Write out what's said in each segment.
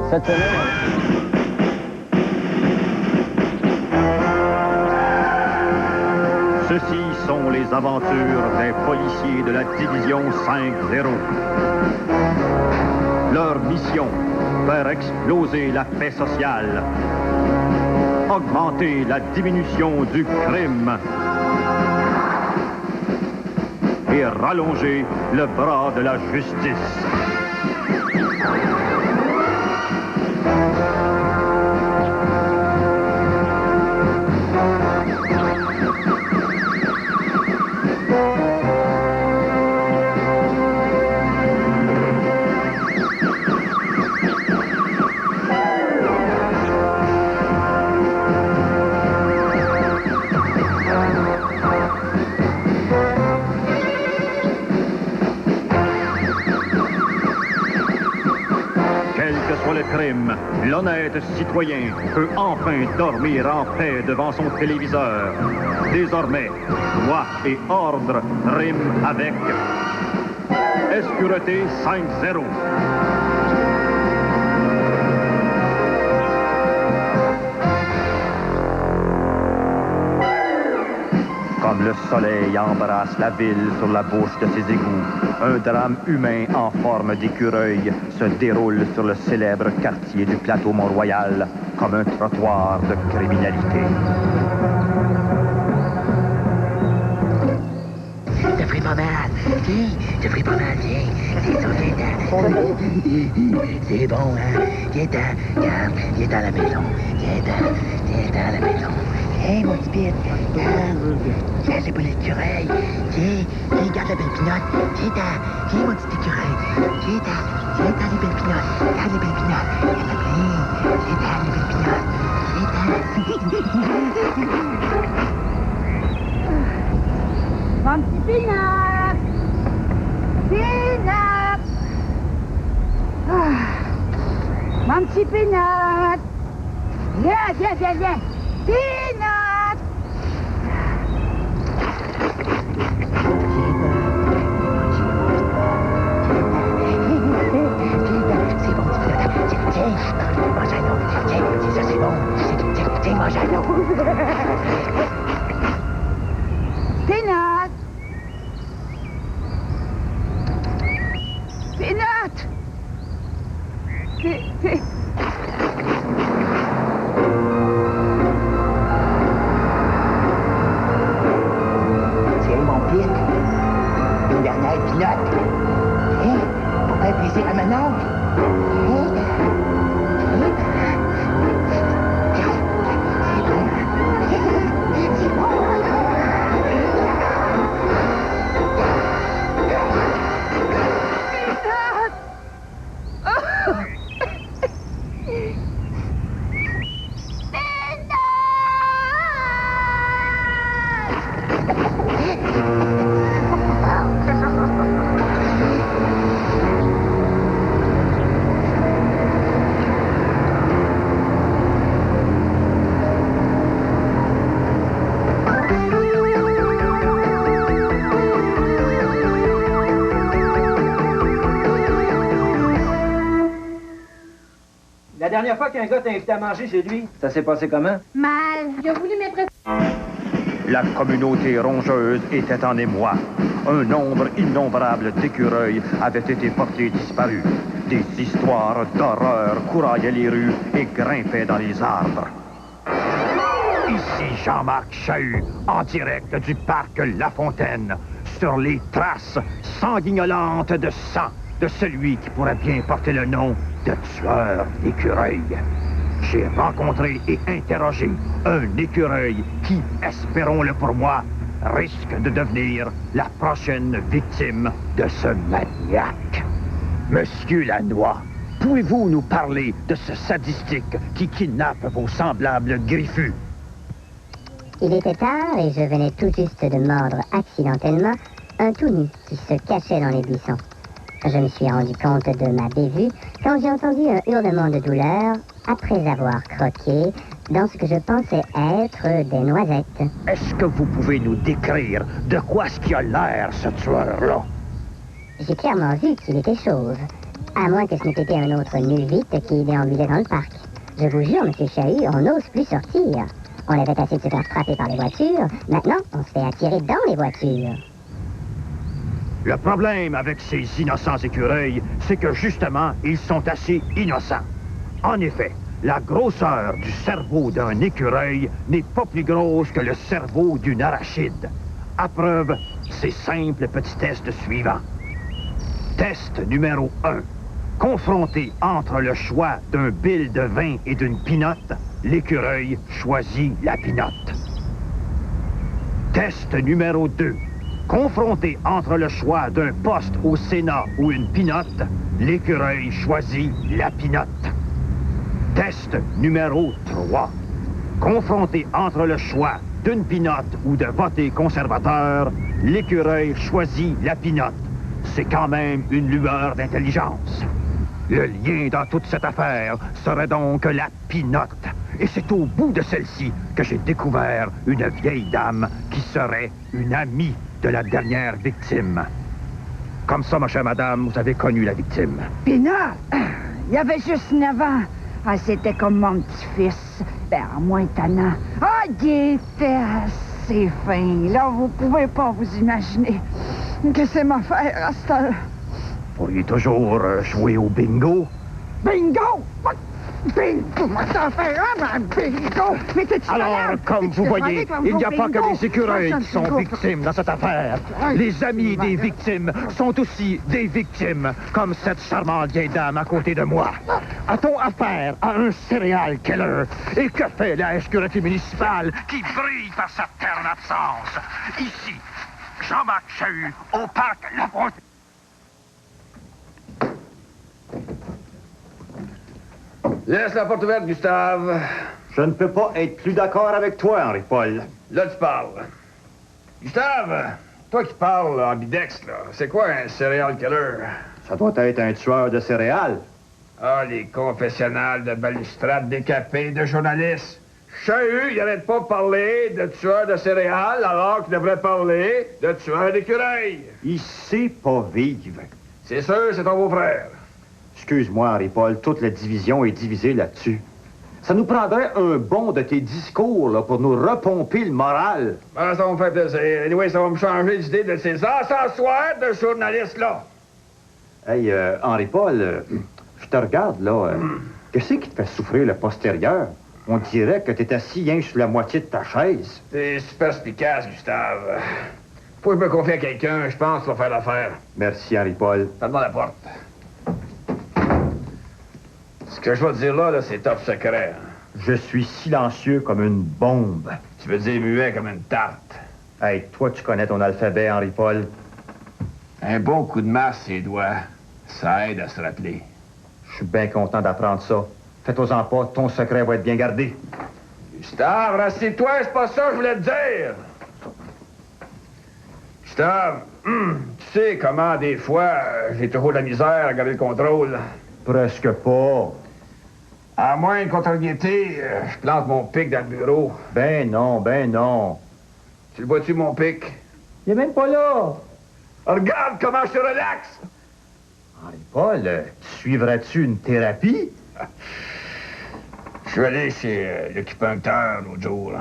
Cette semaine... Ceci sont les aventures des policiers de la division 5-0. Leur mission, faire exploser la paix sociale, augmenter la diminution du crime et rallonger le bras de la justice. L'honnête citoyen peut enfin dormir en paix devant son téléviseur. Désormais, loi et ordre riment avec Escureté 5-0. Comme le soleil embrasse la ville sur la bouche de ses égouts, un drame humain en forme d'écureuil se déroule sur le célèbre quartier du plateau Mont-Royal comme un trottoir de criminalité. Ça ferait pas mal. Tiens, ça ferait pas mal, tiens. C'est ça, viens. C'est bon, hein? Viens dans la maison. Viens dans la maison. Hey, mon petit Pete, regarde, c'est pas l'écureuil. Tiens, regarde la belle pinotte. Viens, mon petit écureuil. Viens dans les belles pinottes. Regarde les belles pinottes. Il y en a plein. Viens dans les belles pinottes. Mon petit Pinot! Pinot! Mon petit Pinot! Viens! Pinot! C'est bon, tiens, mange un autre. Tiens, c'est ça, c'est bon. Tiens, mange un autre. Pinot! Pinot! Une dernière pinotte. Hein? Pour faire plaisir à mon oncle. C'est bon. La dernière fois qu'un gars t'a invité à manger chez lui, ça s'est passé comment? Mal. Il a voulu m'impressionner. La communauté rongeuse était en émoi. Un nombre innombrable d'écureuils avait été portés disparus. Des histoires d'horreur couraillaient les rues et grimpaient dans les arbres. Ici Jean-Marc Chahut, en direct du parc La Fontaine, sur les traces sanguignolantes de sang de celui qui pourrait bien porter le nom de tueur d'écureuil. J'ai rencontré et interrogé un écureuil qui, espérons-le pour moi, risque de devenir la prochaine victime de ce maniaque. Monsieur Lannoy, pouvez-vous nous parler de ce sadistique qui kidnappe vos semblables griffus? Il était tard et je venais tout juste de mordre accidentellement un tout nu qui se cachait dans les buissons. Je me suis rendu compte de ma bévue quand j'ai entendu un hurlement de douleur après avoir croqué dans ce que je pensais être des noisettes. Est-ce que vous pouvez nous décrire de quoi est-ce qu'il a l'air, ce tueur-là? J'ai clairement vu qu'il était chauve, À moins que ce n'ait été un autre nu-vite qui déambulait dans le parc. Je vous jure, monsieur Chahut, on n'ose plus sortir. On avait assez de se faire frapper par les voitures. Maintenant, on se fait attirer dans les voitures. Le problème avec ces innocents écureuils, c'est que justement, ils sont assez innocents. En effet, la grosseur du cerveau d'un écureuil n'est pas plus grosse que le cerveau d'une arachide. À preuve, ces simples petits tests suivants. Test numéro 1. Confronté entre le choix d'un bill de vin et d'une pinotte, l'écureuil choisit la pinotte. Test numéro 2. Confronté entre le choix d'un poste au Sénat ou une pinotte, l'écureuil choisit la pinotte. Test numéro 3. Confronté entre le choix d'une pinotte ou de voter conservateur, l'écureuil choisit la pinotte. C'est quand même une lueur d'intelligence. Le lien dans toute cette affaire serait donc la pinotte. Et c'est au bout de celle-ci que j'ai découvert une vieille dame qui serait une amie de la dernière victime. Comme ça, ma chère madame, vous avez connu la victime. Pinot, il avait juste 9 ans. Ah, c'était comme mon petit-fils. Ben, en moins tannant. Ah, il était assez fin. Là, vous pouvez pas vous imaginer. Qu'est-ce que m'a fait à cette heure? Vous pourriez toujours jouer au bingo. Bingo! Bingo! Moi, ça fait un bingo! Mais t'es-tu Alors, malade? comme vous voyez, il n'y a pas que bingo? les écureuils qui sont victimes dans cette affaire. Les amis des victimes sont aussi des victimes, comme cette charmante vieille dame à côté de moi. A-t-on affaire à un serial killer? Et que fait la sécurité municipale qui brille par sa terne absence? Ici, Jean-Marc Chahut, au parc La Frontière. Laisse la porte ouverte, Gustave. Je ne peux pas être plus d'accord avec toi, Henri-Paul. Là, tu parles. Gustave, toi qui parles ambidextre, là, c'est quoi un serial killer? Ça doit être un tueur de céréales. Ah, les confessionnals de balustrade décapés de journalistes. Chahut, il arrête pas de parler de tueur de céréales alors qu'il devrait parler de tueur d'écureuil. Il sait pas vivre. C'est sûr, c'est ton beau-frère. Excuse-moi, Henri-Paul, toute la division est divisée là-dessus. Ça nous prendrait un bond de tes discours là, pour nous repomper le moral. Ah, ça va me faire plaisir. Anyway, ça va me changer d'idée de ces encensoirs de journalistes-là. Hey, Henri-Paul, je te regarde, là. Qu'est-ce qui te fait souffrir le postérieur? On dirait que t'es assis rien sur la moitié de ta chaise. T'es super efficace, Gustave. Faut que je me confie à quelqu'un, je pense qu'il va faire l'affaire. Merci, Henri-Paul. Donne-moi la porte. Ce que je vais te dire là, c'est top secret. Hein? Je suis silencieux comme une bombe. Tu veux dire muet comme une tarte. Hey, toi, tu connais ton alphabet, Henri-Paul. Un bon coup de masse, ses doigts, ça aide à se rappeler. Je suis bien content d'apprendre ça. Fais-toi-en pas, ton secret va être bien gardé. Gustave, rassieds-toi, c'est pas ça que je voulais te dire. Gustave, tu sais comment, des fois, j'ai toujours de la misère à garder le contrôle. Presque pas. À moins de contrariété, je plante mon pic dans le bureau. Ben non, ben non. Tu le vois-tu, mon pic? Il est même pas là. Regarde comment je te relaxe! Henri-Paul, suivrais-tu une thérapie? Je suis allé chez l'acupuncteur l'autre jour. Là.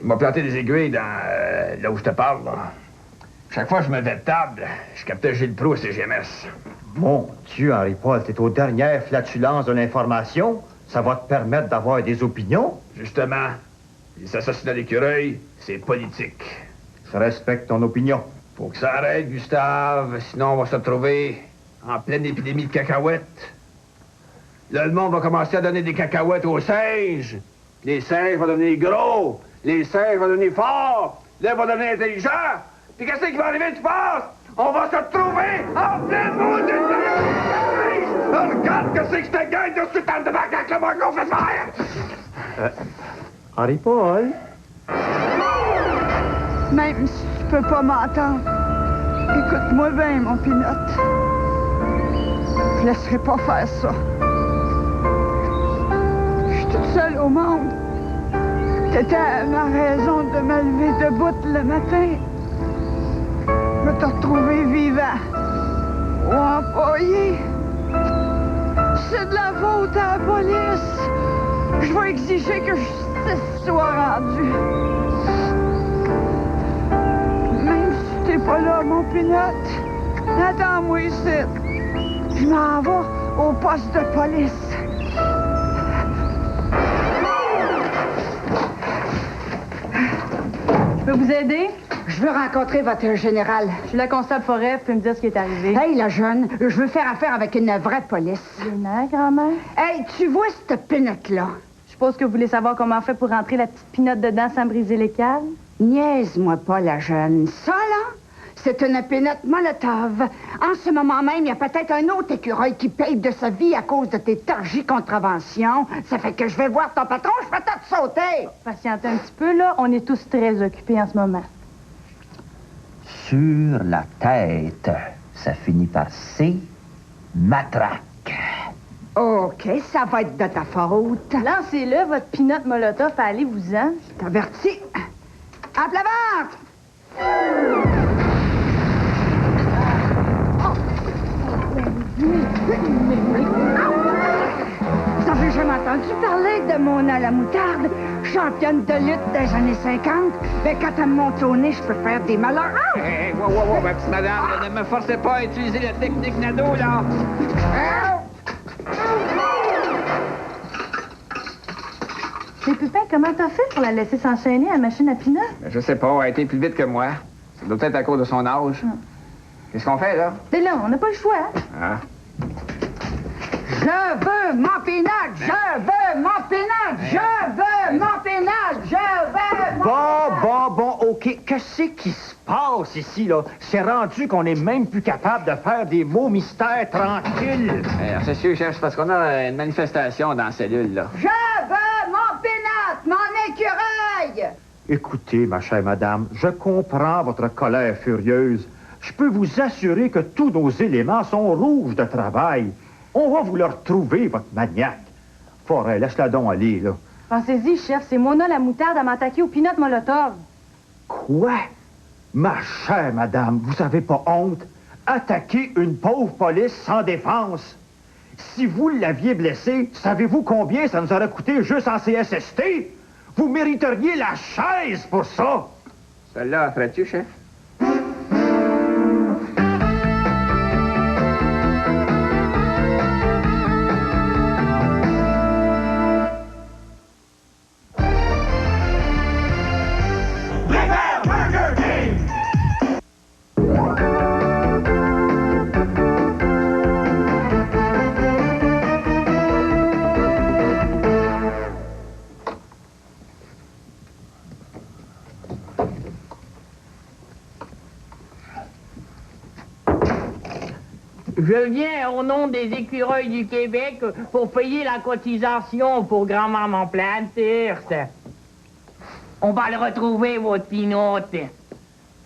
Il m'a planté des aiguilles dans là où je te parle. Là. Chaque fois que je me levais de table, je captais Gilles Proulx et CGMS. Mon Dieu, Henri-Paul, t'es aux dernières flatulences de l'information. Ça va te permettre d'avoir des opinions. Justement, les assassinats d'écureuils, c'est politique. Je respecte ton opinion. Faut que ça arrête, Gustave, sinon on va se retrouver en pleine épidémie de cacahuètes. Là, le monde va commencer à donner des cacahuètes aux singes. Les singes vont devenir gros. Les singes vont devenir forts. Là, ils vont devenir intelligents. Puis qu'est-ce qui va arriver, tu penses? On va se retrouver en plein monde de singes! Regarde que c'est que cette gang de suite en débarque avec le monde qu'on fait faire! Henri-Paul? Même si tu peux pas m'entendre, écoute-moi bien, mon Pinot. Je laisserai pas faire ça. Je suis toute seule au monde. T'étais ma raison de me lever debout le matin. De te retrouver vivant ou employé. faute à la police. Je vais exiger que justice soit rendue. Même si t'es pas là, mon Pinot, attends-moi ici. Je m'en vais au poste de police. Je peux vous aider? Je veux rencontrer votre général. Je suis la constable Forêt, vous pouvez me dire ce qui est arrivé. Hey, la jeune, je veux faire affaire avec une vraie police. Léna, grand-mère? Hey, tu vois cette pinotte-là? Je suppose que vous voulez savoir comment on fait pour rentrer la petite pinotte dedans sans briser les cales? Niaise-moi pas, la jeune. Ça, là, c'est une pinotte Molotov. En ce moment même, il y a peut-être un autre écureuil qui paye de sa vie à cause de tes tergicontraventions. Ça fait que je vais voir ton patron, je vais peut-être sauter. Patientez un petit peu, là. On est tous très occupés en ce moment. Sur la tête, ça finit par C, matraque. OK, ça va être de ta faute. Lancez-le, votre pinotte Molotov, allez-vous-en. T'avertis. À plat ventre! Vous avez jamais entendu parler de mon à la moutarde, championne de lutte des années 50? Ben, quand elle me monte au nez, je peux faire des malheurs. Hé, wow, ma petite madame, là, ne me forcez pas à utiliser la technique Nado, là. Mais Pépin, comment t'as fait pour la laisser s'enchaîner à la machine à pinotte? Je sais pas, elle a été plus vite que moi. Ça doit être à cause de son âge. Qu'est-ce qu'on fait, là? C'est là, on n'a pas le choix. Ah. Je veux mon pénal! Je veux mon pénal! Je veux mon pénal! Je veux mon... Bon, OK. Qu'est-ce qui se passe ici, là? C'est rendu qu'on est même plus capable de faire des mots mystères tranquilles. C'est sûr, chef, c'est parce qu'on a une manifestation dans la cellule, là. Je veux mon pénal! Mon écureuil! Écoutez, ma chère madame, je comprends votre colère furieuse. Je peux vous assurer que tous nos éléments sont rouges de travail. On va vous le retrouver, votre maniaque. Forêt, laisse-la donc aller, là. Pensez-y, chef, c'est Mona la moutarde à m'attaquer aux pinottes Molotov. Quoi? Ma chère madame, vous avez pas honte? Attaquer une pauvre police sans défense? Si vous l'aviez blessée, savez-vous combien ça nous aurait coûté juste en CSST? Vous mériteriez la chaise pour ça! Celle-là, ferais-tu, chef? Je viens au nom des écureuils du Québec pour payer la cotisation pour grand-maman Plantehurst. On va le retrouver, votre pinotte.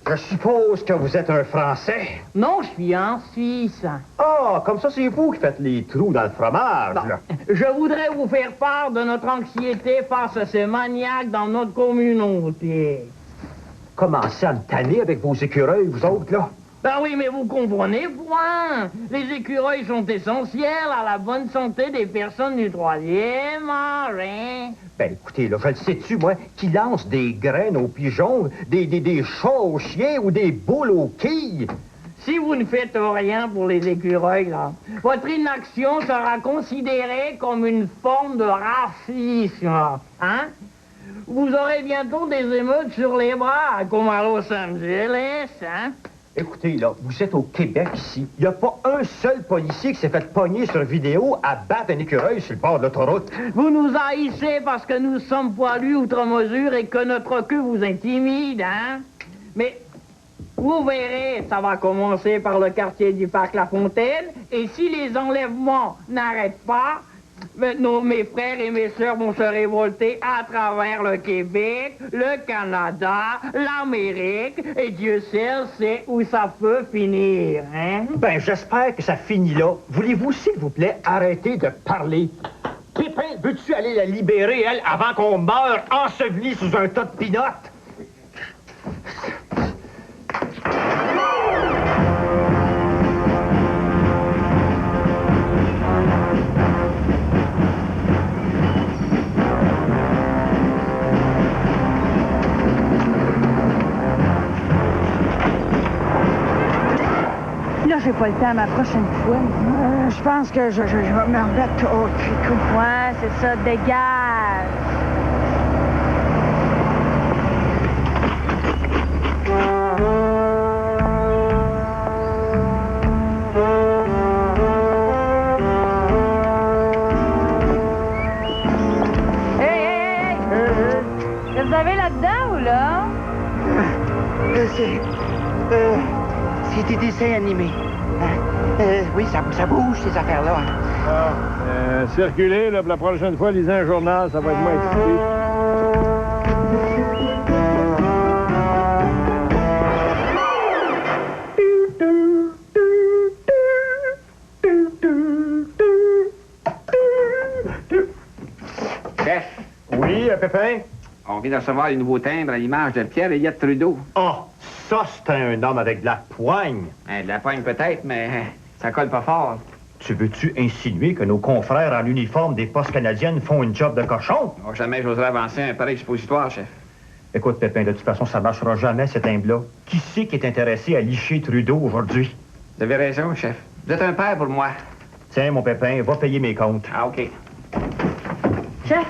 Je suppose que vous êtes un Français. Non, je suis en Suisse. Ah, comme ça, c'est vous qui faites les trous dans le fromage, là. Je voudrais vous faire part de notre anxiété face à ce maniaque dans notre communauté. Commencez à me tanner avec vos écureuils, vous autres, là. Ben oui, mais vous comprenez, point. Les écureuils sont essentiels à la bonne santé des personnes du troisième âge, hein? Ben, écoutez, là, je le sais-tu, moi, qui lance des graines aux pigeons, des chats aux chiens ou des boules aux quilles? Si vous ne faites rien pour les écureuils, là, votre inaction sera considérée comme une forme de racisme, hein? Vous aurez bientôt des émeutes sur les bras, comme à Los Angeles, hein? Écoutez, là, vous êtes au Québec, ici. Il n'y a pas un seul policier qui s'est fait pogner sur vidéo à battre un écureuil sur le bord de l'autoroute. Vous nous haïssez parce que nous sommes poilus outre mesure et que notre queue vous intimide, hein? Mais vous verrez, ça va commencer par le quartier du Parc La Fontaine, et si les enlèvements n'arrêtent pas, mes frères et mes sœurs vont se révolter à travers le Québec, le Canada, l'Amérique, et Dieu seul sait où ça peut finir, hein? Ben, j'espère que ça finit là. Voulez-vous, s'il vous plaît, arrêter de parler? Pépin, veux-tu aller la libérer, elle, avant qu'on meure enseveli sous un tas de pinottes? pas le temps ma prochaine fois. Je pense que je vais me remettre au tricot. Ouais, c'est ça, dégage. Hey! Qu'est-ce que vous avez là-dedans, ou là? C'est des dessins animés. Hein? Oui, ça bouge, ces affaires-là. Circulez, là, pour la prochaine fois, lisez un journal, ça va être moins excité. Chef, Oui, Pépin? on vient de recevoir les nouveaux timbres à l'image de Pierre-Éliott Trudeau. Oh, ça, c'est un homme avec de la poigne. De la poigne peut-être, mais ça colle pas fort. Tu veux-tu insinuer que nos confrères en uniforme des postes canadiennes font une job de cochon? Moi, jamais j'oserais avancer un pareil expositoire, chef. Écoute, Pépin, de toute façon, ça marchera jamais, cet timbre-là. Qui c'est qui est intéressé à licher Trudeau aujourd'hui? Vous avez raison, chef. Vous êtes un père pour moi. Tiens, mon Pépin, va payer mes comptes. Ah, OK. Chef,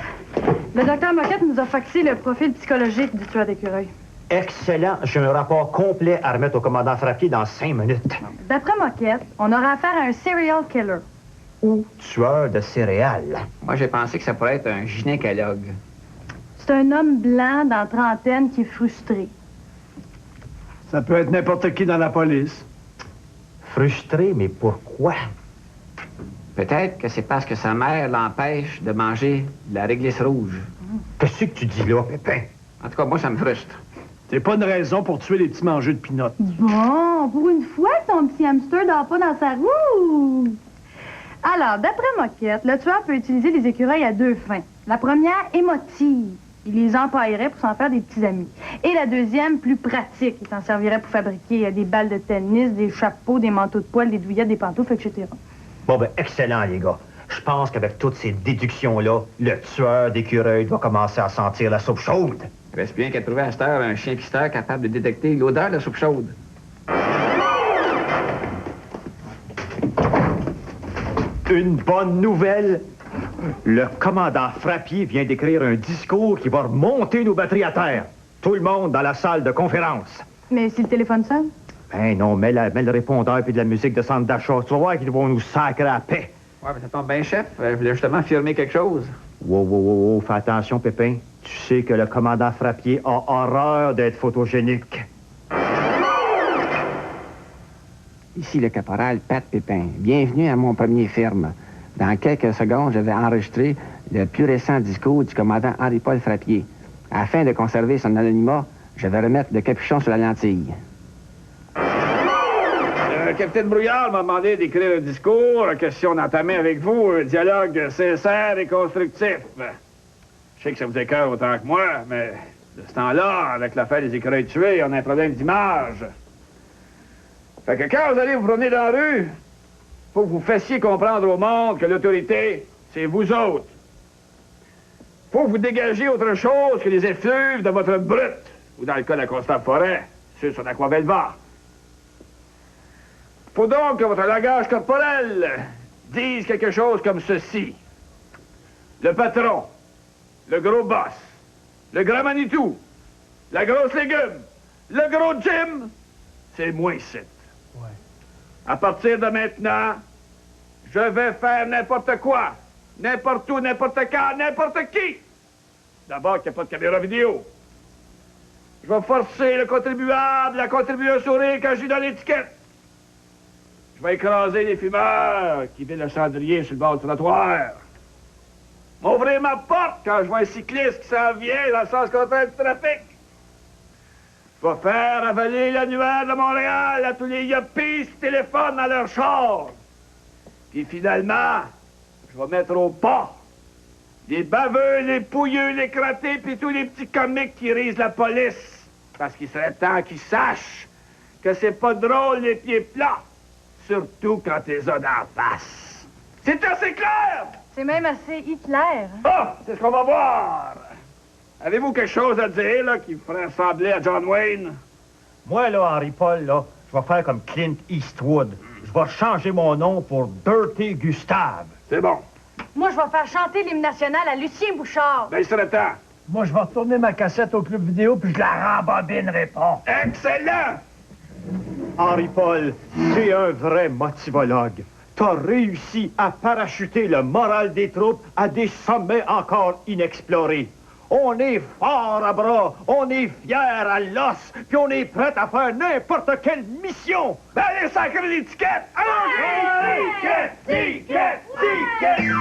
le docteur Moquette nous a faxé le profil psychologique du tueur d'écureuil. Excellent. J'ai un rapport complet à remettre au commandant Frappier dans 5 minutes. D'après Moquette, on aura affaire à un serial killer. Ou tueur de céréales. Moi, j'ai pensé que ça pourrait être un gynécologue. C'est un homme blanc dans la trentaine qui est frustré. Ça peut être n'importe qui dans la police. Frustré, mais pourquoi? Peut-être que c'est parce que sa mère l'empêche de manger de la réglisse rouge. Qu'est-ce que tu dis là, Pépin? En tout cas, moi, ça me frustre. C'est pas une raison pour tuer les petits mangeux de pinottes. Bon, pour une fois, ton petit hamster dort pas dans sa roue. Alors, d'après Moquette, le tueur peut utiliser les écureuils à deux fins. La première, émotive. Il les empaillerait pour s'en faire des petits amis. Et la deuxième, plus pratique. Il s'en servirait pour fabriquer des balles de tennis, des chapeaux, des manteaux de poil, des douillettes, des pantoufles, etc. Bon, ben, excellent, les gars. Je pense qu'avec toutes ces déductions-là, le tueur d'écureuil doit commencer à sentir la soupe chaude. Il reste bien qu'à trouver à cette heure un chien pisteur capable de détecter l'odeur de la soupe chaude. Une bonne nouvelle. Le commandant Frappier vient d'écrire un discours qui va remonter nos batteries à terre. Tout le monde dans la salle de conférence. Mais si le téléphone sonne? Ben non, mets le répondeur puis de la musique de centre d'achat. Tu vas voir qu'ils vont nous sacrer à paix. Ouais, mais ça tombe bien, chef. Je voulais justement affirmer quelque chose. Wow, fais attention, Pépin. Tu sais que le commandant Frappier a horreur d'être photogénique. Ici le caporal Pat Pépin. Bienvenue à mon premier film. Dans quelques secondes, je vais enregistrer le plus récent discours du commandant Henri-Paul Frappier. Afin de conserver son anonymat, je vais remettre le capuchon sur la lentille. Le capitaine Brouillard m'a demandé d'écrire un discours, question d'entamer avec vous un dialogue sincère et constructif. Je sais que ça vous écoeure autant que moi, mais de ce temps-là, avec l'affaire des écureuils tués, on a un problème d'image. Fait que quand vous allez vous promener dans la rue, faut que vous fassiez comprendre au monde que l'autorité, c'est vous autres. Faut que vous dégagiez autre chose que les effluves de votre brute, ou dans le cas de la constable Forêt, ceux sur l'Aquabelle-Bas. Faut donc que votre langage corporel dise quelque chose comme ceci. Le patron, le gros boss, le grand Manitou, la grosse légume, le gros Jim, c'est moi ici. Ouais. À partir de maintenant, je vais faire n'importe quoi, n'importe où, n'importe quand, n'importe qui. D'abord qu'il n'y a pas de caméra vidéo. Je vais forcer le contribuable à contribuer un sourire quand je lui donne l'étiquette. Je vais écraser les fumeurs qui vident le cendrier sur le bord du trottoir. M'ouvrir ma porte quand je vois un cycliste qui s'en vient dans le sens contraire du trafic. Je vais faire avaler l'annuaire de Montréal à tous les yuppies qui téléphonent dans leur char. Puis finalement, je vais mettre au pas les baveux, les pouilleux, les crottés, puis tous les petits comiques qui risent la police. Parce qu'il serait temps qu'ils sachent que c'est pas drôle les pieds plats. Surtout quand t'es as d'en face. C'est assez clair? C'est même assez Hitler. Ah! C'est ce qu'on va voir. Avez-vous quelque chose à dire, là, qui me ferait ressembler à John Wayne? Moi, là, Henri-Paul, là, Je vais faire comme Clint Eastwood. Je vais changer mon nom pour Dirty Gustave. C'est bon. Moi, je vais faire chanter l'hymne national à Lucien Bouchard. Ben, il serait temps. Moi, je vais retourner ma cassette au club vidéo puis je la rembobinerai pas. Excellent! Henri-Paul, tu es un vrai motivologue. T'as réussi à parachuter le moral des troupes à des sommets encore inexplorés. On est fort à bras, on est fiers à l'os, puis on est prêt à faire n'importe quelle mission. Ben, allez, sacrez l'étiquette! Allons-y! Ticket! Ticket! Ticket!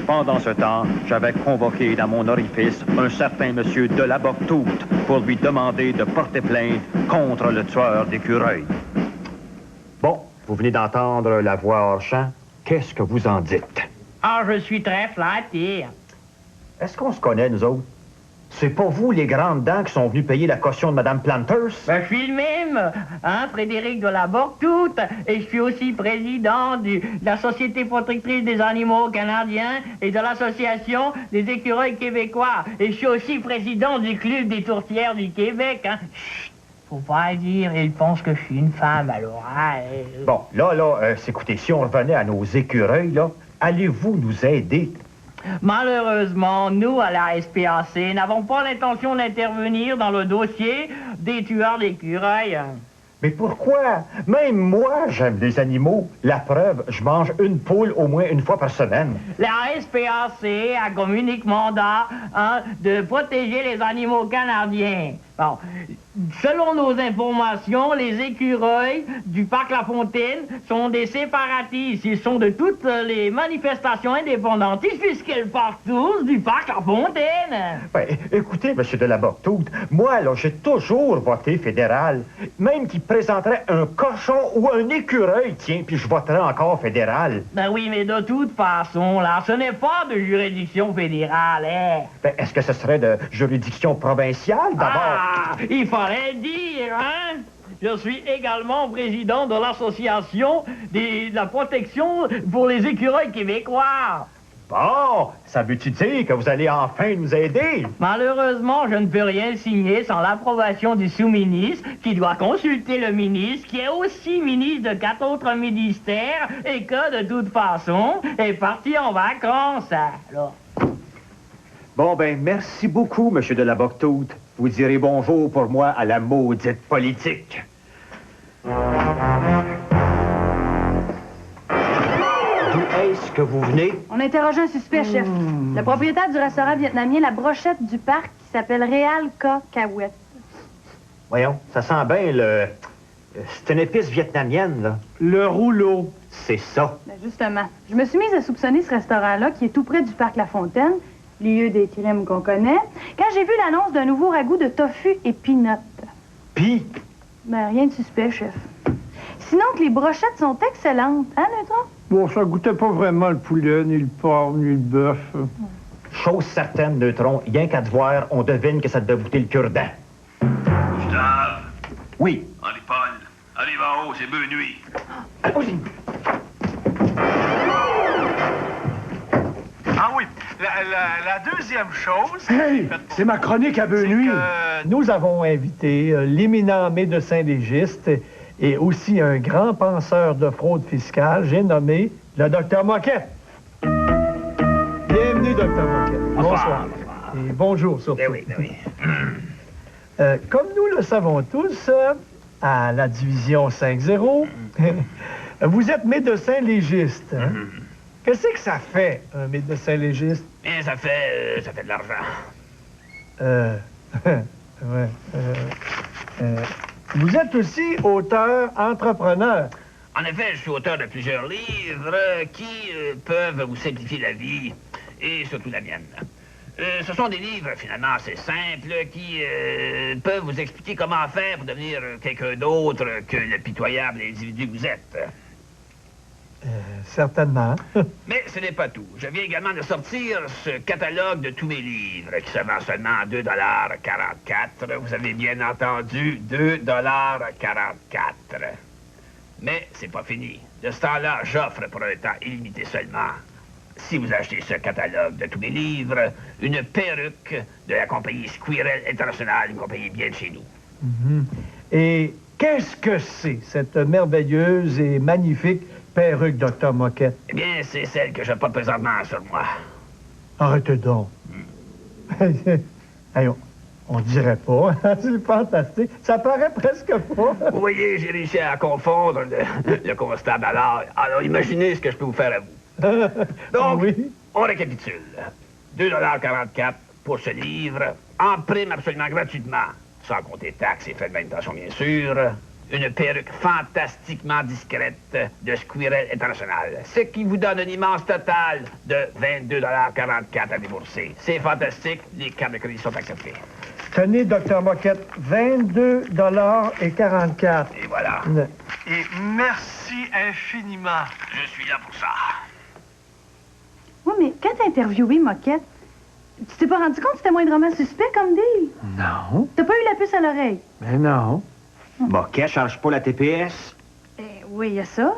Pendant ce temps, j'avais convoqué dans mon orifice un certain monsieur de la Boctoute pour lui demander de porter plainte contre le tueur d'écureuils. Bon, vous venez d'entendre la voix hors champ. Qu'est-ce que vous en dites? Ah, je suis très flatté. Est-ce qu'on se connaît, nous autres? C'est pas vous, les grandes dents, qui sont venus payer la caution de Mme Planters? Ben, je suis le même, hein, Frédéric de la Boctoute, et je suis aussi président de la Société protectrice des animaux canadiens et de l'Association des écureuils québécois. Et je suis aussi président du Club des tourtières du Québec, hein. Chut, faut pas dire, ils pensent que je suis une femme, alors... Bon, là, écoutez, si on revenait à nos écureuils, là, allez-vous nous aider? Malheureusement, nous, à la SPAC, n'avons pas l'intention d'intervenir dans le dossier des tueurs d'écureuils. Mais pourquoi? Même moi, j'aime les animaux. La preuve, je mange une poule au moins une fois par semaine. La SPAC a comme unique mandat, hein, de protéger les animaux canadiens. Bon, selon nos informations, les écureuils du parc La Fontaine sont des séparatistes. Ils sont de toutes les manifestations indépendantistes puisqu'elles partent tous du parc La Fontaine. Ben, écoutez, M. de la Boctoute, moi, là, j'ai toujours voté fédéral. Même qu'il présenterait un cochon ou un écureuil, tiens, puis je voterais encore fédéral. Ben oui, mais de toute façon, là, ce n'est pas de juridiction fédérale, hein. Ben, est-ce que ce serait de juridiction provinciale, d'abord? Ah, il fallait dire, hein? Je suis également président de l'association de la protection pour les écureuils québécois. Bon, ça veut-tu dire que vous allez enfin nous aider? Malheureusement, je ne peux rien signer sans l'approbation du sous-ministre, qui doit consulter le ministre, qui est aussi ministre de 4 autres ministères, et que, de toute façon, est parti en vacances. Alors... Bon, ben, merci beaucoup, M. de la Boctoute. Vous direz bonjour pour moi à la maudite politique. D'où est-ce que vous venez? On a interrogé un suspect, chef. Le propriétaire du restaurant vietnamien La Brochette du Parc, qui s'appelle Réal Cacahuète. Voyons, ça sent bien le... C'est une épice vietnamienne, là. Le rouleau. C'est ça. Ben justement, je me suis mise à soupçonner ce restaurant-là, qui est tout près du Parc La Fontaine, lieu des crimes qu'on connaît, quand j'ai vu l'annonce d'un nouveau ragoût de tofu et peanuts. Pis? Ben, rien de suspect, chef. Sinon que les brochettes sont excellentes, hein, Neutron? Bon, ça goûtait pas vraiment le poulet, ni le porc, ni le bœuf. Chose certaine, Neutron, rien qu'à te voir, on devine que ça devait goûter le cure-dent. Gustave? Oui. Henri-Paul, arrive en haut, c'est bonne nuit. Ah oui, la deuxième chose... Hey, c'est ma chronique à bonne nuit. Nous avons invité l'éminent médecin légiste et aussi un grand penseur de fraude fiscale, j'ai nommé le Dr Moquette. Bienvenue, Dr Moquette. Bonsoir. Et bonjour, surtout. Oui. Comme nous le savons tous, à la division 5-0, vous êtes médecin légiste. Hein? Qu'est-ce que ça fait, un médecin légiste? Bien, ça fait de l'argent. Vous êtes aussi auteur-entrepreneur. En effet, je suis auteur de plusieurs livres qui peuvent vous simplifier la vie, et surtout la mienne. Ce sont des livres, finalement, assez simples, qui peuvent vous expliquer comment faire pour devenir quelqu'un d'autre que le pitoyable individu que vous êtes. Certainement. Mais ce n'est pas tout. Je viens également de sortir ce catalogue de tous mes livres qui se vend seulement à 2,44 $. Vous avez bien entendu, 2,44 $. Mais c'est pas fini. De ce temps-là, j'offre pour un temps illimité seulement, si vous achetez ce catalogue de tous mes livres, une perruque de la compagnie Squirrel International, une compagnie bien de chez nous. Et qu'est-ce que c'est, cette merveilleuse et magnifique perruque, Dr. Moquette? Eh bien, c'est celle que je porte présentement sur moi. Arrêtez donc. Hey, on dirait pas. C'est fantastique. Ça paraît presque pas. Vous voyez, j'ai réussi à confondre le constable à l'art. Alors, imaginez ce que je peux vous faire à vous. Donc, oui. on récapitule. 2,44 $ pour ce livre, en prime absolument gratuitement, sans compter taxes et frais de manutention, bien sûr. Une perruque fantastiquement discrète de Squirrel International, ce qui vous donne un immense total de 22,44 $ à débourser. C'est fantastique, les cartes de crédit sont acceptées. Tenez, Dr. Moquette, 22,44 $. Et voilà. Et merci infiniment. Je suis là pour ça. Oui, mais quand t'as interviewé Moquette, tu t'es pas rendu compte que c'était moindrement suspect comme deal? Non. T'as pas eu la puce à l'oreille? Mais non. Moquette charge pas la TPS. Oui, il y a ça.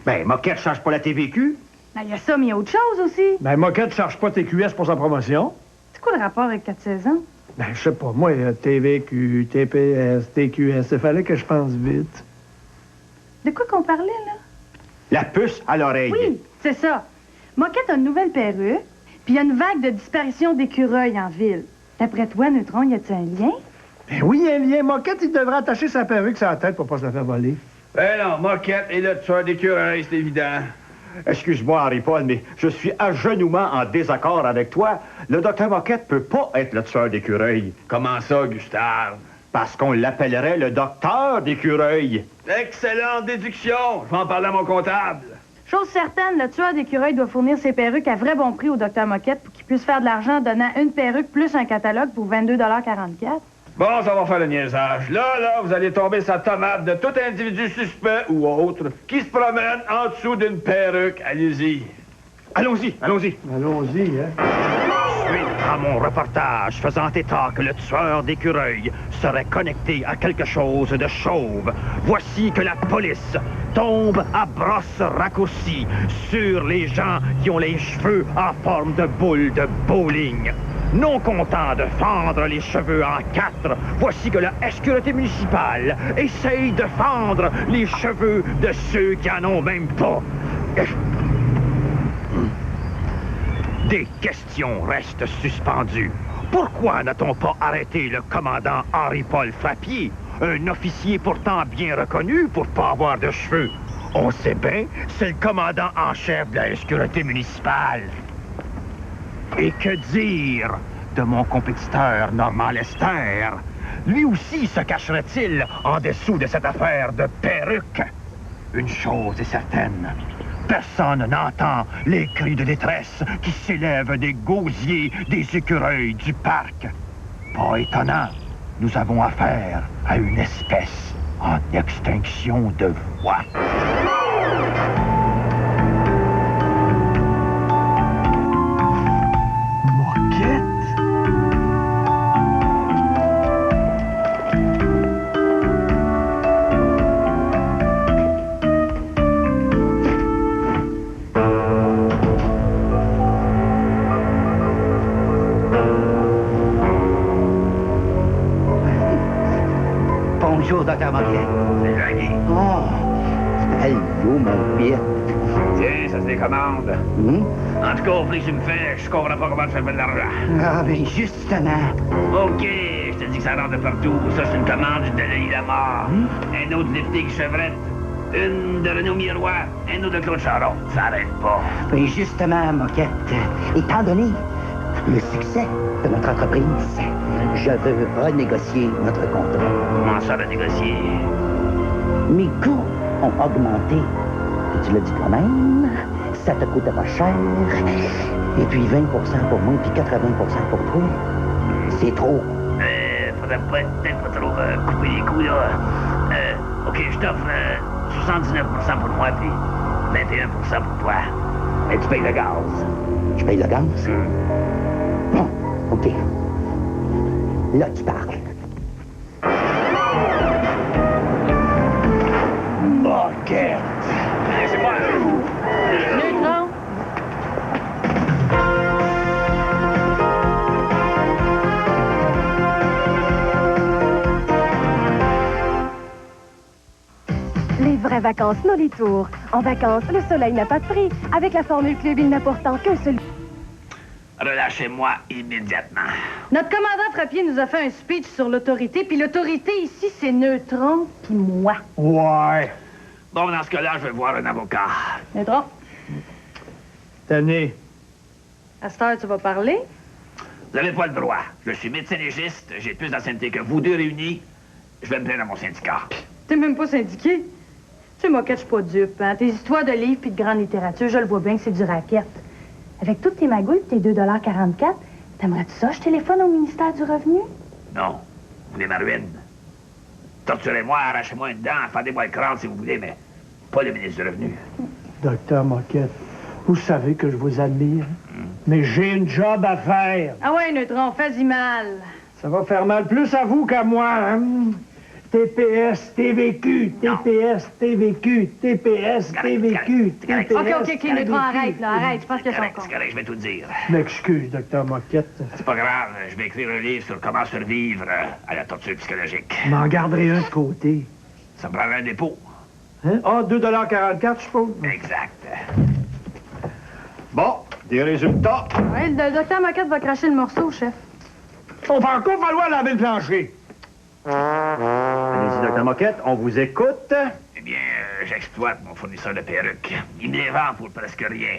Ben, Moquette charge pas la TVQ. Il y a ça, mais il y a autre chose aussi. Ben, Moquette ne charge pas TQS pour sa promotion. C'est quoi le rapport avec 4-16 ans? Ben, je sais pas. Moi, il y a TVQ, TPS, TQS. Il fallait que je pense vite. De quoi qu'on parlait, là? La puce à l'oreille. Oui, c'est ça. Moquette a une nouvelle perruque, puis il y a une vague de disparition d'écureuils en ville. D'après toi, Neutron, y a-t-il un lien? Ben oui, il y a un lien. Moquette, il devrait attacher sa perruque sur la tête pour pas se la faire voler. Ben non, Moquette est le tueur d'écureuils, c'est évident. Excuse-moi, Henri-Paul, mais je suis à genouement en désaccord avec toi. Le docteur Moquette peut pas être le tueur d'écureuils. Comment ça, Gustave? Parce qu'on l'appellerait le docteur d'écureuils. Excellente déduction. Je vais en parler à mon comptable. Chose certaine, le tueur d'écureuils doit fournir ses perruques à vrai bon prix au Dr Moquette pour qu'il puisse faire de l'argent en donnant une perruque plus un catalogue pour 22,44 $. Bon, ça va faire le niaisage. Là, vous allez tomber sa tomate de tout individu suspect ou autre qui se promène en dessous d'une perruque. Allez-y. Allons-y. Allons-y, hein. Suite à mon reportage faisant état que le tueur d'écureuils serait connecté à quelque chose de chauve, voici que la police tombe à brosse raccourcie sur les gens qui ont les cheveux en forme de boule de bowling. Non content de fendre les cheveux en quatre, voici que la sécurité municipale essaye de fendre les cheveux de ceux qui en ont même pas. Des questions restent suspendues. Pourquoi n'a-t-on pas arrêté le commandant Henri-Paul Frappier, un officier pourtant bien reconnu pour pas avoir de cheveux? On sait bien, c'est le commandant en chef de la sécurité municipale. Et que dire de mon compétiteur Normand Lester? Lui aussi se cacherait-il en dessous de cette affaire de perruque? Une chose est certaine. Personne n'entend les cris de détresse qui s'élèvent des gosiers des écureuils du parc. Pas étonnant, nous avons affaire à une espèce en extinction de voix. Bonjour, Dr. Moquette. C'est Jackie. Oh, allô, mon pire. Tiens, ça se décommande. En tout cas, au prix que tu me fais, je comprends pas comment tu fais de l'argent. Ah, ben justement. OK, je te dis que ça rentre de partout. Ça, c'est une commande de Denis Lamar. Un autre lifting chevrette. Une de Renaud Miroir. Un autre de Claude Charon. Ça arrête pas. Ben justement, Moquette, étant donné le succès de notre entreprise, je veux renégocier notre contrat. Comment ça, renégocier? Mes coûts ont augmenté. Tu l'as dit toi-même, ça te coûte pas cher. Et puis 20 pour moi, puis 80 pour toi. C'est trop. Faudrait peut-être pas trop couper les coups, là. OK, je t'offre 79 pour moi, puis 21% pour toi. Mais tu payes le gaz. Je paye le gaz? Bon, OK. Là, tu parles. Moquette! C'est moi. Neutron. Les vraies vacances Nolitour. En vacances, le soleil n'a pas de prix. Avec la formule Club, il n'a pourtant qu'un seul... Relâchez-moi immédiatement. Notre commandant Frappier nous a fait un speech sur l'autorité, puis l'autorité ici, c'est Neutron, puis moi. Ouais. Bon, dans ce cas-là, je vais voir un avocat. Neutron, Tenez. à cette heure, tu vas parler? Vous n'avez pas le droit. Je suis médecin légiste, j'ai plus d'ancienneté que vous deux réunis. Je vais me plaindre à mon syndicat. T'es même pas syndiqué. Tu sais, Moquette, je suis pas dupe, hein. Tes histoires de livres puis de grande littérature, je le vois bien que c'est du racket. Avec toutes tes magouilles et tes 2,44 $, t'aimerais-tu ça? Je téléphone au ministère du Revenu? Non, vous voulez ma ruine. Torturez-moi, arrachez-moi une dent, fendez-moi le crâne si vous voulez, mais pas le ministre du Revenu. Docteur Moquette, vous savez que je vous admire, mais j'ai une job à faire. Ah ouais, Neutron, fais-y mal. Ça va faire mal plus à vous qu'à moi, hein? TPS, TVQ, TPS, TVQ, TPS, TVQ, TPS. OK, Neutron, arrête, là, arrête. Je pense qu'il y a son compte. C'est correct, je vais tout dire. Je m'excuse, docteur Moquette. C'est pas grave, je vais écrire un livre sur comment survivre à la torture psychologique. M'en garderez un de côté. Ça me prendra un dépôt. Hein? Ah, 2,44 $, je suppose. Exact. Bon, des résultats. Ouais, le docteur Moquette va cracher le morceau, chef. On va encore falloir laver le plancher. Allez-y, Dr. Moquette, on vous écoute. Eh bien, j'exploite mon fournisseur de perruques. Il me les vend pour presque rien.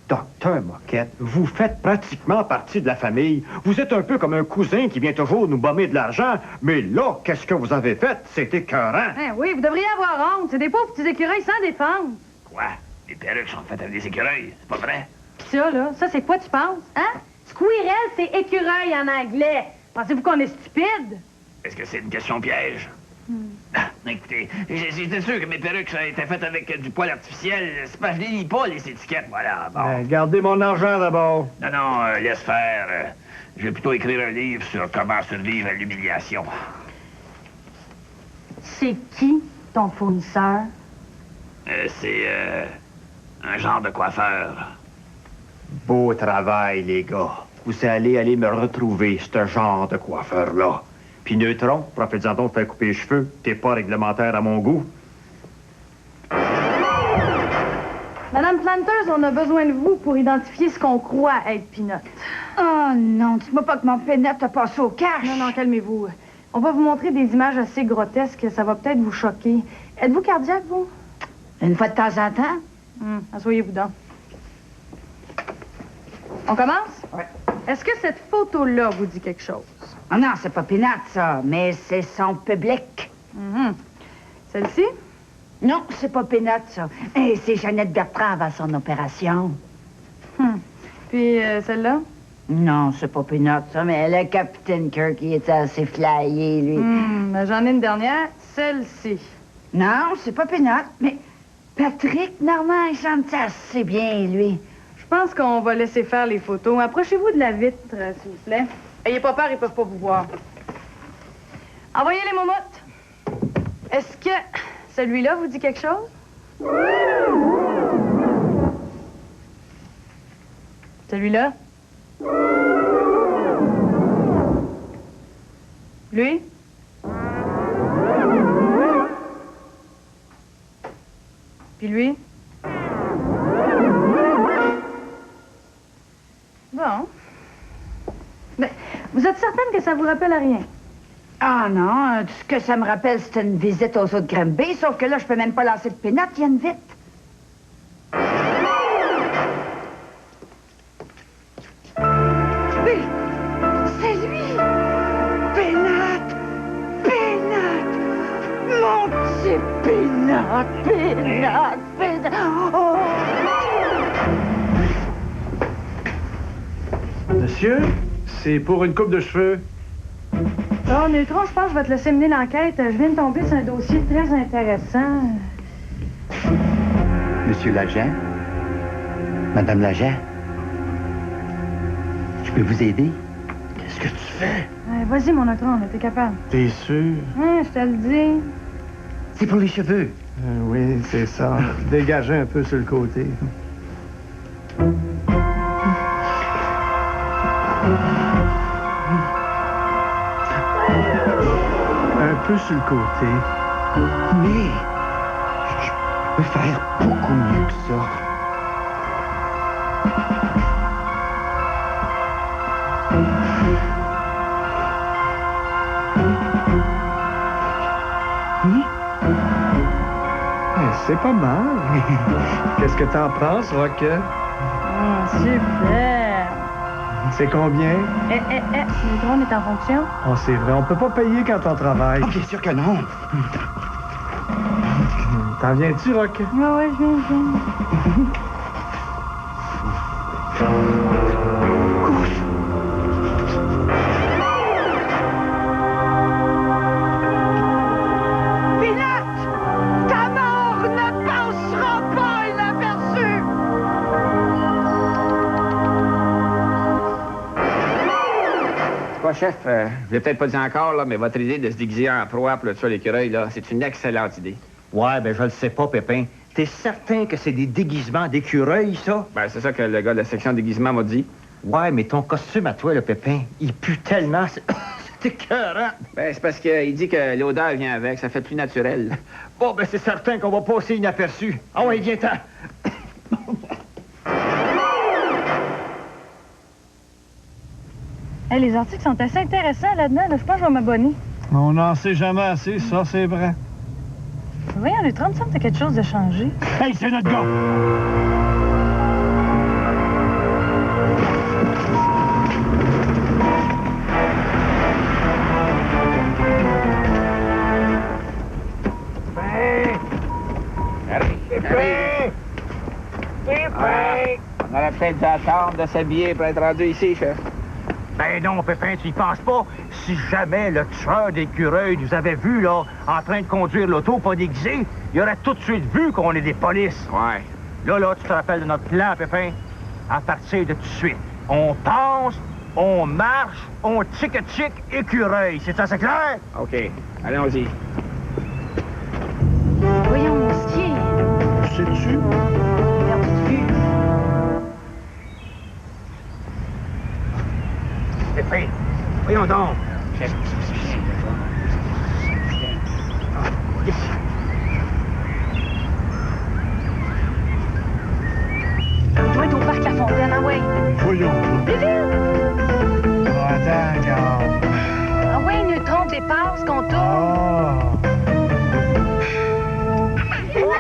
Docteur Moquette, vous faites pratiquement partie de la famille. Vous êtes un peu comme un cousin qui vient toujours nous bomber de l'argent. Mais là, qu'est-ce que vous avez fait? C'est écœurant. Hein, oui, vous devriez avoir honte. C'est des pauvres petits écureuils sans défense. Quoi? Les perruques sont faites avec des écureuils, c'est pas vrai? Ça, là, ça, c'est quoi, tu penses? Hein? Squirrel, c'est écureuil en anglais. Pensez-vous qu'on est stupide? Est-ce que c'est une question piège? Ah, écoutez, j'étais sûr que mes perruques étaient faites avec du poil artificiel. C'est pas, je les lis pas, les étiquettes, voilà. Bon. Ben, gardez mon argent d'abord. Non, laisse faire. Je vais plutôt écrire un livre sur comment survivre à l'humiliation. C'est qui, ton fournisseur? C'est un genre de coiffeur. Beau travail, les gars. Vous allez aller me retrouver, ce genre de coiffeur-là. Puis Neutron, profite-en donc de faire couper les cheveux. T'es pas réglementaire à mon goût. Madame Planters, on a besoin de vous pour identifier ce qu'on croit être Peanut. Oh non, dis-moi pas que mon Peanut a passé au cash. Non, calmez-vous. On va vous montrer des images assez grotesques. Ça va peut-être vous choquer. Êtes-vous cardiaque, vous? Une fois de temps en temps? Asseyez-vous donc. On commence? Oui. Est-ce que cette photo-là vous dit quelque chose? Ah non, c'est pas Peanut, ça, mais c'est son public. Celle-ci? Non, c'est pas Peanut, ça. Et c'est Jeannette Bertrand avant son opération. Puis celle-là? Non, c'est pas Peanut, ça, mais le Capitaine Kirk, il était assez flyé, lui. J'en ai une dernière. Celle-ci. Non, c'est pas Peanut, mais Patrick Normand, il chante assez bien, lui. Je pense qu'on va laisser faire les photos. Approchez-vous de la vitre, s'il vous plaît. Ayez pas peur, ils peuvent pas vous voir. Envoyez les momottes. Est-ce que celui-là vous dit quelque chose? Celui-là? Lui? Puis lui? Bon. Mais vous êtes certaine que ça vous rappelle à rien? Ah non, tout ce que ça me rappelle, c'est une visite aux eaux de Granby, sauf que là, je peux même pas lancer de pénate, il y a une vite. Oui, c'est lui! Pénate! Pénate! Mon petit Pénate! Pénate! Pénate! Oh! Monsieur, c'est pour une coupe de cheveux. Oh, Neutron, je pense que je vais te laisser mener l'enquête. Je viens de tomber sur un dossier très intéressant. Monsieur l'agent? Madame l'agent? Je peux vous aider? Qu'est-ce que tu fais? Vas-y, mon neutron, t'es capable. T'es sûr? Je te le dis. C'est pour les cheveux. Oui, c'est ça. Dégagez un peu sur le côté. Un peu sur le côté. Mais je peux faire beaucoup mieux que ça. C'est pas mal. Qu'est-ce que t'en penses, Rock? Super. C'est combien? Le drone est en fonction? Oh, c'est vrai. On peut pas payer quand on travaille. Oh, bien sûr que non. T'en viens-tu, Rock? Ouais, je viens. Chef, je l'ai peut-être pas dit encore, là, mais votre idée de se déguiser en proie pour le tuer à l'écureuil, là, c'est une excellente idée. Ouais, ben je le sais pas, Pépin. T'es certain que c'est des déguisements d'écureuil, ça? Ben, c'est ça que le gars de la section déguisement m'a dit. Ouais, mais ton costume à toi, le Pépin, il pue tellement, c'est écœurant. Ben, c'est parce qu'il dit que l'odeur vient avec, ça fait plus naturel. Bon, ben c'est certain qu'on va passer inaperçu. Ah ouais, viens-t'en. Les articles sont assez intéressants là-dedans. Je pense que je vais m'abonner. On n'en sait jamais assez, ça, c'est vrai. Voyons, le 30 semble que quelque chose de changé. Hey, c'est notre gars! On aurait peut-être dû attendre de s'habiller pour être rendu ici, chef. Ben non, Pépin, tu y penses pas. Si jamais le tueur d'écureuil nous avait vus, là, en train de conduire l'auto pas déguisé, il aurait tout de suite vu qu'on est des polices. Ouais. Là, tu te rappelles de notre plan, Pépin? À partir de tout de suite, on pense, on marche, on tic-tic écureuil. C'est ça, c'est clair? OK. Allons-y. Voyons, ce qui est... Sais-tu? Perte de vue. Pépin, voyons donc. On doit être au parc La Fontaine, ah ouais. Voyons. Vite, vite! Attends, regarde. Ah ouais, neutron dépasse, qu'on tourne. Oh.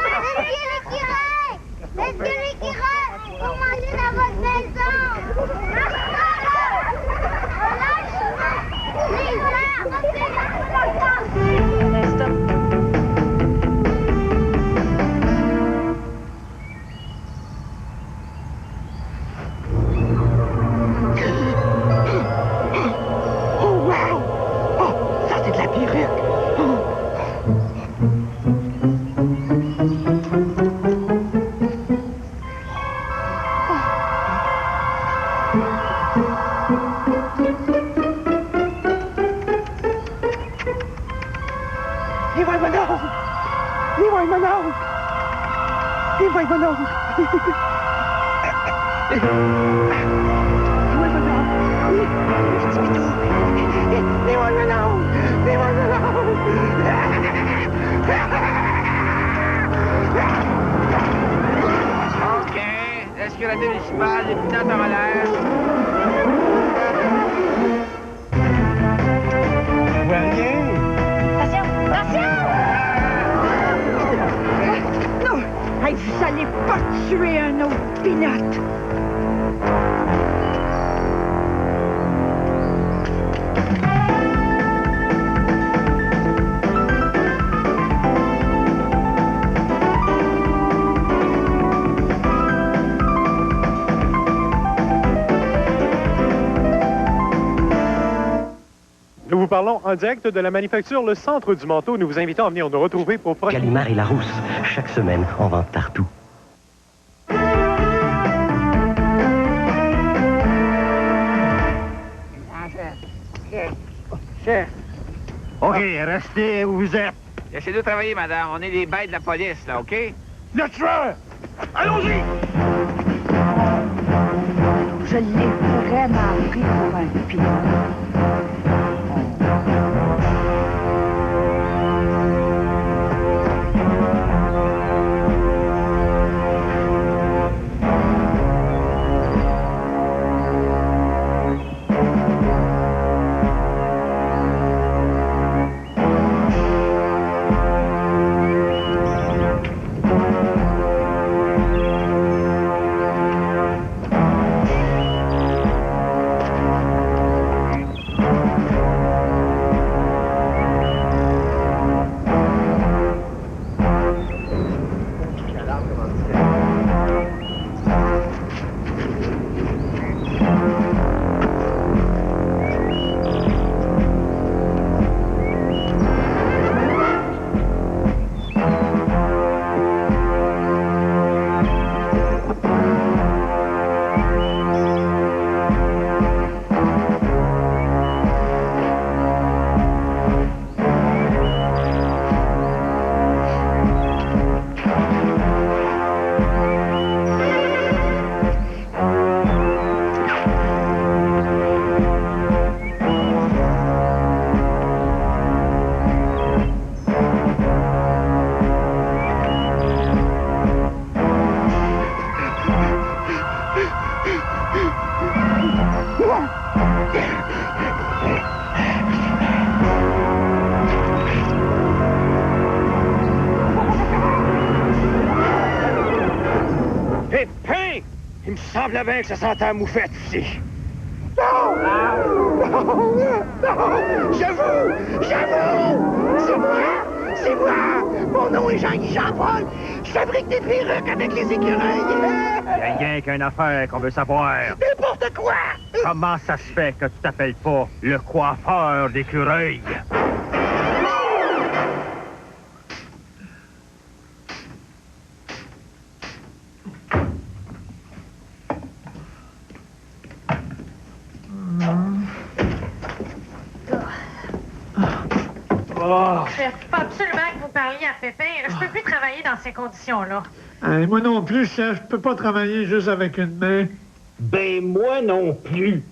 Est-ce que l'écureuil pour manger dans votre maison? Oh, wow! Oh, ça, c'est de la perruque! OK. Sécurité municipale, les pilotes en l'air. Rien. Attention! Non! Hey, vous allez pas tuer un autre pilote! Nous vous parlons en direct de la manufacture Le Centre du Manteau. Nous vous invitons à venir nous retrouver pour... Gallimard et Larousse, chaque semaine, en vente partout. OK, restez où vous êtes. Laissez-nous travailler, madame. On est des bêtes de la police, là, OK? Le tueur! Allons-y! Je l'ai vraiment pris pour un pion. Pépin! Il me semblait bien que ça sentait la moufette ici. Non! Non! Non! J'avoue! C'est moi! C'est moi! Mon nom est Jean-Guy Jean-Paul! Je fabrique des perruques avec les écureuils! Rien qu'une affaire qu'on veut savoir. N'importe quoi! Comment ça se fait que tu t'appelles pas le coiffeur d'écureuils? Chef, faut absolument que vous parliez à Pépin. Je peux plus travailler dans ces conditions-là. Moi non plus, chef. Je peux pas travailler juste avec une main. Ben, moi non plus.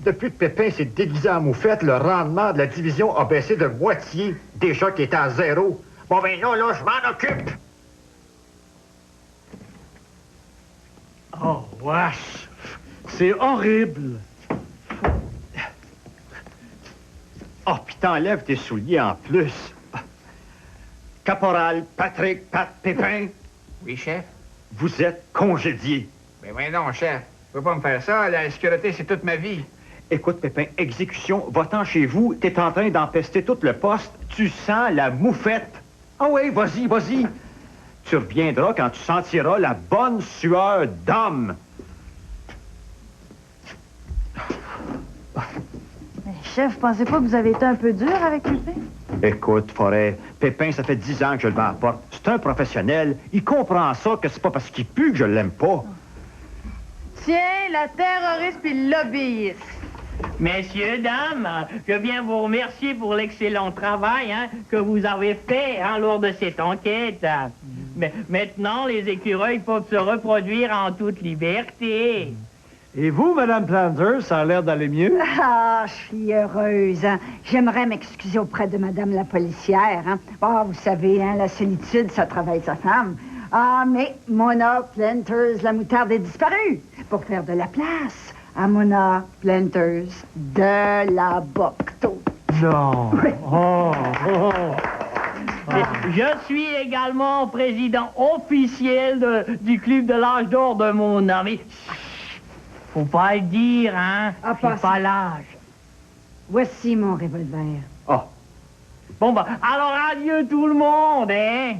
Depuis que Pépin s'est déguisé en moufette, le rendement de la division a baissé de moitié. Déjà qu'il était à 0. Bon, ben là, je m'en occupe. Oh, wesh! C'est horrible! Oh, puis t'enlèves tes souliers en plus. Caporal Patrick Pat Pépin. Oui, chef? Vous êtes congédié. Ben voyons, chef. Tu peux pas me faire ça. La sécurité, c'est toute ma vie. Écoute, Pépin, exécution, va-t'en chez vous. T'es en train d'empester tout le poste. Tu sens la moufette. Ah oui, vas-y. Tu reviendras quand tu sentiras la bonne sueur d'homme. Chef, pensez pas que vous avez été un peu dur avec Pépin? Écoute, Forêt, Pépin, ça fait 10 ans que je le mets à la porte. C'est un professionnel. Il comprend ça, que c'est pas parce qu'il pue que je l'aime pas. Tiens, la terroriste puis le lobbyiste. Messieurs, dames, je viens vous remercier pour l'excellent travail que vous avez fait lors de cette enquête. Mais maintenant, les écureuils peuvent se reproduire en toute liberté. Et vous, Madame Planter, ça a l'air d'aller mieux? Ah, je suis heureuse. J'aimerais m'excuser auprès de Madame la policière. Vous savez, la solitude, ça travaille sa femme. Ah, mais Mona Planters, la moutarde, est disparue. Pour faire de la place à Mona Planters de la Bocto. Non. Je suis également président officiel du club de l'âge d'or de mon ami. Faut pas le dire, c'est pas l'âge. Voici mon revolver. Oh. Bon, alors adieu tout le monde, Allez.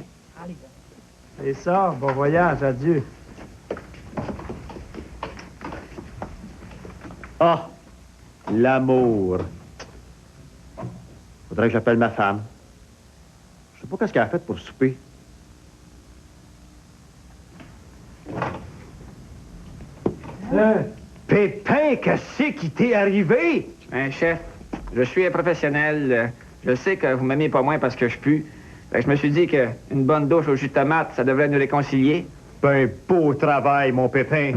C'est ça, bon voyage, adieu. Ah, l'amour. Faudrait que j'appelle ma femme. Je sais pas qu'est-ce qu'elle a fait pour souper. Pépin, qu'est-ce qui t'est arrivé? Chef, Je suis un professionnel. Je sais que vous m'aimez pas moins parce que je pue. Fait que je me suis dit qu'une bonne douche au jus de tomate, ça devrait nous réconcilier. Ben, beau travail, mon pépin.